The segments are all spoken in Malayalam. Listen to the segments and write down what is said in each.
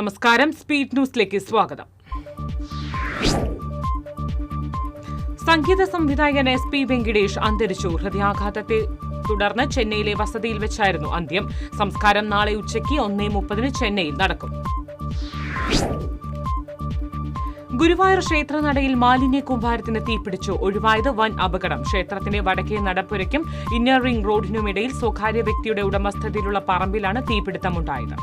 നമസ്കാരം, സ്പീഡ് ന്യൂസിലേക്ക് സ്വാഗതം. സംഗീത സംവിധായകൻ SP വെങ്കിടേഷ് അന്തരിച്ചു. ഹൃദയാഘാതത്തെ തുടർന്ന് ചെന്നൈയിലെ വസതിയിൽ വെച്ചായിരുന്നു അന്ത്യം. സംസ്കാരം നാളെ ഉച്ചയ്ക്ക് 1:30 ചെന്നൈയിൽ നടക്കും. ഗുരുവായൂർ ക്ഷേത്രനടയിൽ മാലിന്യ കൂമ്പാരത്തിന് തീപിടിച്ചു. ഒഴിവായത് വൻ അപകടം. ക്ഷേത്രത്തിന്റെ വടക്കേ നടപ്പുരയ്ക്കും ഇന്നർ റിംഗ് റോഡിനുമിടയിൽ സ്വകാര്യ വ്യക്തിയുടെ ഉടമസ്ഥതയിലുള്ള പറമ്പിലാണ് തീപിടുത്തമുണ്ടായത്.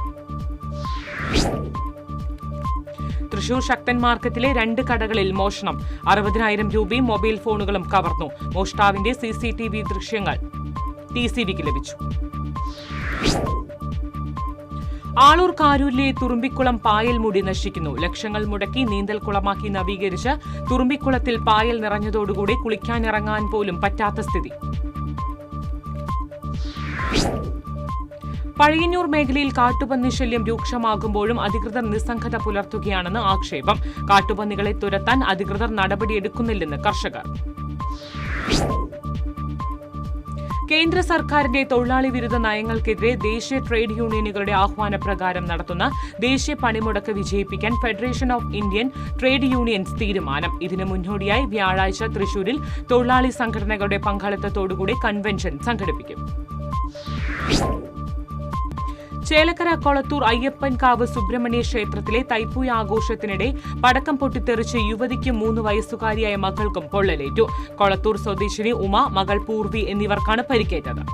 തൃശൂർ ശക്തൻ മാർക്കറ്റിലെ 2 കടകളിൽ മോഷണം. 60,000 രൂപയും മൊബൈൽ ഫോണുകളും കവർന്നു. മോഷ്ടാവിന്റെ CCTV ദൃശ്യങ്ങൾ TCBക്ക് ലഭിച്ചു. ആളൂർ കാരൂരിലെ തുറുമ്പിക്കുളം പായൽ മൂടി നശിക്കുന്നു. ലക്ഷങ്ങൾ മുടക്കി നീന്തൽക്കുളമാക്കി നവീകരിച്ച തുറുമ്പിക്കുളത്തിൽ പായൽ നിറഞ്ഞതോടുകൂടി കുളിക്കാനിറങ്ങാൻ പോലും പറ്റാത്ത സ്ഥിതി. പഴയന്നൂർ മേഖലയിൽ കാട്ടുപന്നി ശല്യം രൂക്ഷമാകുമ്പോഴും അധികൃതർ നിസ്സംഗത പുലർത്തുകയാണെന്ന് ആക്ഷേപം. കാട്ടുപന്നികളെ തുരത്താൻ അധികൃതർ നടപടിയെടുക്കുന്നില്ലെന്ന് കർഷകർ. കേന്ദ്ര സർക്കാരിന്റെ തൊഴിലാളി വിരുദ്ധ നയങ്ങൾക്കെതിരെ ദേശീയ ട്രേഡ് യൂണിയനുകളുടെ ആഹ്വാനപ്രകാരം നടത്തുന്ന ദേശീയ പണിമുടക്ക് വിജയിപ്പിക്കാൻ Federation of Indian Trade Unions തീരുമാനം. ഇതിന് മുന്നോടിയായി വ്യാഴാഴ്ച തൃശൂരിൽ തൊഴിലാളി സംഘടനകളുടെ പങ്കാളിത്തത്തോടുകൂടി കൺവെൻഷൻ സംഘടിപ്പിക്കും. ചേലക്കര കൊളത്തൂർ അയ്യപ്പൻകാവ് സുബ്രഹ്മണ്യ ക്ഷേത്രത്തിലെ തൈപ്പൂയ ആഘോഷത്തിനിടെ പടക്കം പൊട്ടിത്തെറിച്ച് യുവതിക്കും 3 വയസ്സുകാരിയായ മകൾക്കും പൊള്ളലേറ്റു. കൊളത്തൂർ സ്വദേശിനി ഉമ, മകൾ പൂർവി എന്നിവർക്കാണ് പരിക്കേറ്റത്.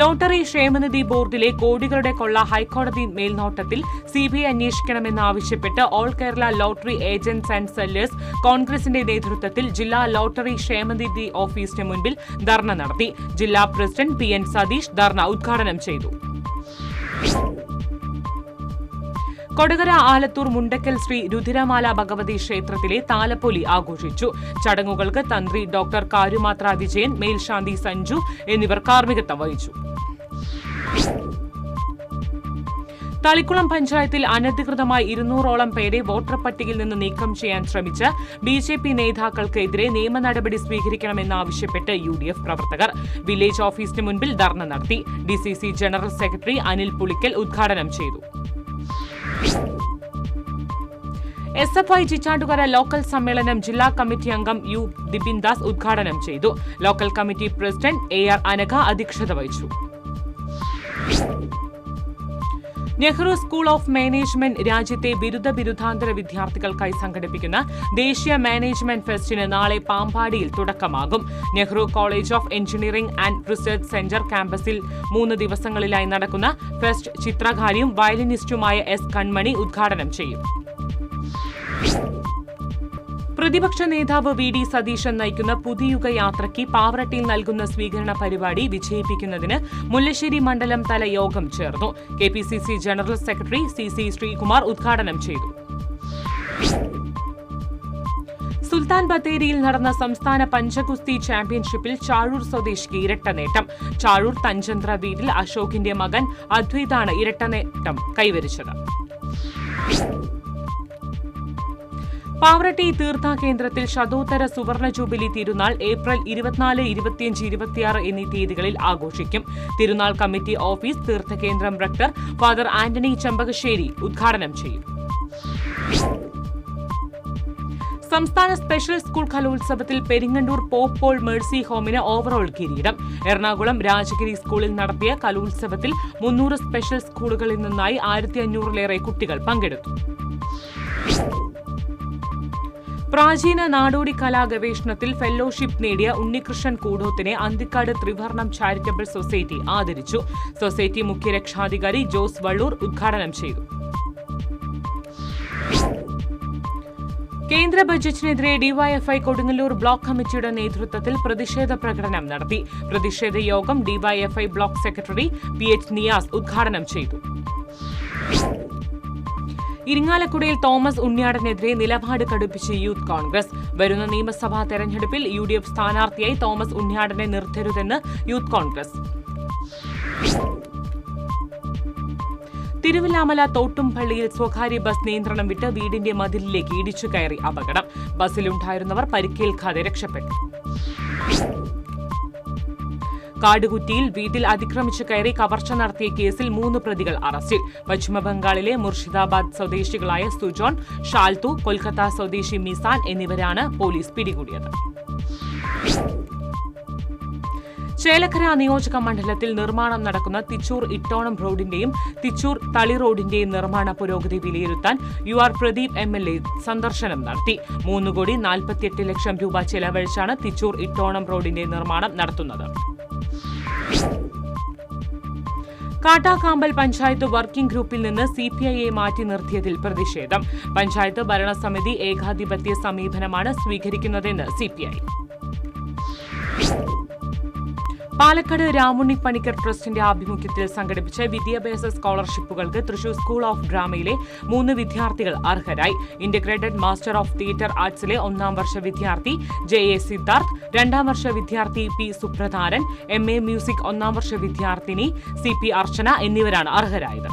ലോട്ടറി ക്ഷേമനിധി ബോർഡിലെ കോടികളുടെ കൊള്ള ഹൈക്കോടതി മേൽനോട്ടത്തിൽ CBI അന്വേഷിക്കണമെന്നാവശ്യപ്പെട്ട് All Kerala Lottery Agents and Sellers കോൺഗ്രസിന്റെ നേതൃത്വത്തിൽ ജില്ലാ ലോട്ടറി ക്ഷേമനിധി ഓഫീസിന് മുൻപിൽ ധർണ നടത്തി. ജില്ലാ പ്രസിഡന്റ് PN സതീഷ് ധർണ ഉദ്ഘാടനം ചെയ്തു. കൊടകര ആലത്തൂർ മുണ്ടക്കൽ ശ്രീ രുധിരമാല ഭഗവതി ക്ഷേത്രത്തിലെ താലപ്പൊലി ആഘോഷിച്ചു. ചടങ്ങുകൾക്ക് തന്ത്രി ഡോക്ടർ കാരുമാത്ര വിജയൻ, മേൽശാന്തി സഞ്ജു എന്നിവർ കാർമ്മികത്വം വഹിച്ചു. തളിക്കുളം പഞ്ചായത്തിൽ അനധികൃതമായി 200ഓളം പേരെ വോട്ടർ പട്ടികയിൽ നിന്ന് നീക്കം ചെയ്യാൻ ശ്രമിച്ച BJP നേതാക്കൾക്കെതിരെ നിയമ നടപടി സ്വീകരിക്കണമെന്നാവശ്യപ്പെട്ട് UDF പ്രവർത്തകർ വില്ലേജ് ഓഫീസിന് മുൻപിൽ ധർണ നടത്തി. DCC general secretary Anil Pulikkal ഉദ്ഘാടനം ചെയ്തു. SFI ചിറ്റാറ്റുകര ലോക്കൽ സമ്മേളനം ജില്ലാ കമ്മിറ്റി അംഗം U ദിബിൻദാസ് ഉദ്ഘാടനം ചെയ്തു. Local committee president AR Anagha അധ്യക്ഷത വഹിച്ചു. നെഹ്റു സ്കൂൾ ഓഫ് മാനേജ്മെന്റ് രാജ്യത്തെ ബിരുദാന്തര വിദ്യാർത്ഥികൾക്കായി സംഘടിപ്പിക്കുന്ന ദേശീയ മാനേജ്മെന്റ് ഫെസ്റ്റിന് നാളെ പാമ്പാടിയിൽ തുടക്കമാകും. Nehru college of engineering and research centre ക്യാമ്പസിൽ 3 ദിവസങ്ങളിലായി നടക്കുന്ന ഫെസ്റ്റ് ചിത്രകാരിയും വയലിനിസ്റ്റുമായ S കൺമണി ഉദ്ഘാടനം ചെയ്യും. പ്രതിപക്ഷ നേതാവ് VD സതീശൻ നയിക്കുന്ന പുതുയുഗ യാത്രയ്ക്ക് പാവറട്ടിയിൽ നൽകുന്ന സ്വീകരണ പരിപാടി വിജയിപ്പിക്കുന്നതിന് മുല്ലശ്ശേരി മണ്ഡലം തല യോഗം ചേർന്നു. KPCC general secretary CC Sreekumar ഉദ്ഘാടനം ചെയ്തു. സുൽത്താൻ ബത്തേരിയിൽ നടന്ന സംസ്ഥാന പഞ്ചഗുസ്തി ചാമ്പ്യൻഷിപ്പിൽ ചാഴൂർ സ്വദേശിക്ക് ഇരട്ട നേട്ടം. ചാഴൂർ തഞ്ചന്ത്ര വീട്ടിൽ അശോകിന്റെ മകൻ അദ്വൈതാണ് ഇരട്ട നേട്ടം കൈവരിച്ചത്. പാവറട്ടി തീർത്ഥാ കേന്ദ്രത്തിൽ ശതോത്തര സുവർണ ജൂബിലി തിരുനാൾ ഏപ്രിൽ 24, 25, 26 എന്നീ തീയതികളിൽ ആഘോഷിക്കും. തിരുനാൾ കമ്മിറ്റി ഓഫീസ് തീർത്ഥകേന്ദ്രം റക്ടർ ഫാദർ ആന്റണി ചെമ്പകശ്ശേരി ഉദ്ഘാടനം ചെയ്യും. സംസ്ഥാന സ്പെഷ്യൽ സ്കൂൾ കലോത്സവത്തിൽ പെരിങ്ങണ്ടൂർ പോപ്പ് പോൾ മേഴ്സി ഹോമിന് ഓവറോൾ കിരീടം. എറണാകുളം രാജഗിരി സ്കൂളിൽ നടത്തിയ കലോത്സവത്തിൽ 300 സ്പെഷ്യൽ സ്കൂളുകളിൽ നിന്നായി 1500-ലേറെ കുട്ടികൾ പങ്കെടുത്തു. പ്രാചീന നാടോടി കലാ ഗവേഷണത്തിൽ ഫെല്ലോഷിപ്പ് നേടിയ ഉണ്ണികൃഷ്ണൻ കൂടോത്തിനെ അന്തിക്കാട് ത്രിവർണം ചാരിറ്റബിൾ സൊസൈറ്റി ആദരിച്ചു. സൊസൈറ്റി മുഖ്യ രക്ഷാധികാരി ജോസ് വള്ളൂർ ഉദ്ഘാടനം ചെയ്തു. കേന്ദ്ര ബജറ്റിനെതിരെ DYFI കൊടുങ്ങല്ലൂർ ബ്ലോക്ക് കമ്മിറ്റിയുടെ നേതൃത്വത്തിൽ പ്രതിഷേധ പ്രകടനം നടത്തി. പ്രതിഷേധ യോഗം DYFI block secretary PH Niyas ഉദ്ഘാടനം ചെയ്തു. ഇരിങ്ങാലക്കുടയിൽ തോമസ് ഉണ്ണിയാടനെതിരെ നിലപാട് കടുപ്പിച്ച് യൂത്ത് കോൺഗ്രസ്. വരുന്ന നിയമസഭാ തെരഞ്ഞെടുപ്പിൽ UDF സ്ഥാനാർത്ഥിയായി തോമസ് ഉണ്ണിയാടനെ നിർത്തരുതെന്ന് യൂത്ത് കോൺഗ്രസ്. തിരുവില്ലാമല തോട്ടുംപള്ളിയിൽ സ്വകാര്യ ബസ് നിയന്ത്രണം വിട്ട് വീടിന്റെ മതിലിലേക്ക് ഇടിച്ചു കയറി അപകടം. ബസ്സിലുണ്ടായിരുന്നവർ പരിക്കേൽക്കാതെ രക്ഷപ്പെട്ടു. കാടുകുറ്റിയിൽ വീട്ടിൽ അതിക്രമിച്ചു കയറി കവർച്ച നടത്തിയ കേസിൽ 3 പ്രതികൾ അറസ്റ്റിൽ. പശ്ചിമബംഗാളിലെ മുർഷിദാബാദ് സ്വദേശികളായ സുജോൺ, ഷാൽത്തു, കൊൽക്കത്ത സ്വദേശി മിസാൻ എന്നിവരാണ് പോലീസ് പിടികൂടിയത്. ചേലക്കര നിയോജക മണ്ഡലത്തിൽ നിർമ്മാണം നടക്കുന്ന തിച്ചൂർ ഇട്ടോണം റോഡിന്റെയും തിച്ചൂർ തളി റോഡിന്റെയും നിർമ്മാണ പുരോഗതി വിലയിരുത്താൻ UR പ്രദീപ് MLA സന്ദർശനം നടത്തി. 3,48 ലക്ഷം രൂപ ചെലവഴിച്ചാണ് തിച്ചൂർ ഇട്ടോണം റോഡിന്റെ നിർമ്മാണം നടത്തുന്നത്. കാട്ടാക്കാമ്പൽ പഞ്ചായത്ത് വർക്കിംഗ് ഗ്രൂപ്പിൽ നിന്ന് CPIയെ മാറ്റി നിർത്തിയതിൽ പ്രതിഷേധം. പഞ്ചായത്ത് ഭരണസമിതി ഏകാധിപത്യ സമീപനമാണ് സ്വീകരിക്കുന്നതെന്ന് CPI. പാലക്കാട് രാമുണ്ണി പണിക്കർ ട്രസ്റ്റിന്റെ ആഭിമുഖ്യത്തിൽ സംഘടിപ്പിച്ച വിദ്യാഭ്യാസ സ്കോളർഷിപ്പുകൾക്ക് തൃശൂർ സ്കൂൾ ഓഫ് ഡ്രാമയിലെ 3 വിദ്യാർത്ഥികൾ അർഹരായി. ഇന്റഗ്രേറ്റഡ് മാസ്റ്റർ ഓഫ് തിയേറ്റർ ആർട്സിലെ 1-ാം വർഷ വിദ്യാർത്ഥി JA സിദ്ധാർത്ഥ്, 2-ാം വർഷ വിദ്യാർത്ഥി P സുപ്രധാരൻ, MA മ്യൂസിക് 1-ാം വർഷ വിദ്യാർത്ഥിനി CP അർച്ചന എന്നിവരാണ് അർഹരായത്.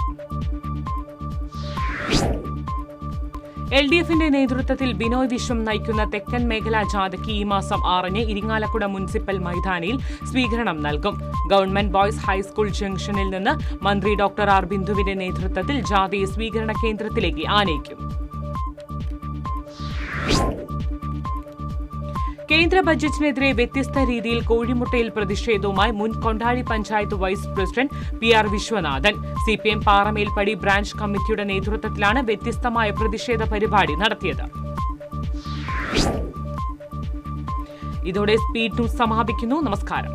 LDFന്റെ നേതൃത്വത്തിൽ ബിനോയ് വിശ്വം നയിക്കുന്ന തെക്കൻ മേഖലാ ജാഥയ്ക്ക് ഈ മാസം 6-ന് ഇരിങ്ങാലക്കുട മുനിസിപ്പൽ മൈതാനിയിൽ സ്വീകരണം നൽകും. ഗവൺമെന്റ് ബോയ്സ് ഹൈസ്കൂൾ ജംഗ്ഷനിൽ നിന്ന് മന്ത്രി ഡോക്ടർ R ബിന്ദുവിന്റെ നേതൃത്വത്തിൽ ജാഥയെ സ്വീകരണ കേന്ദ്രത്തിലേക്ക് ആനയിക്കും. കേന്ദ്ര ബജറ്റിനെതിരെ വ്യത്യസ്ത രീതിയിൽ കോഴിമുട്ടയിൽ പ്രതിഷേധവുമായി മുൻ Kondazhi panchayat vice president PR Viswanathan. CPM Paramelpadi branch കമ്മിറ്റിയുടെ നേതൃത്വത്തിലാണ് വ്യത്യസ്തമായ പ്രതിഷേധ പരിപാടി നടത്തിയത്. ഇതോടെ സ്പീഡ് ന്യൂസ് സമാപിക്കുന്നു. നമസ്കാരം.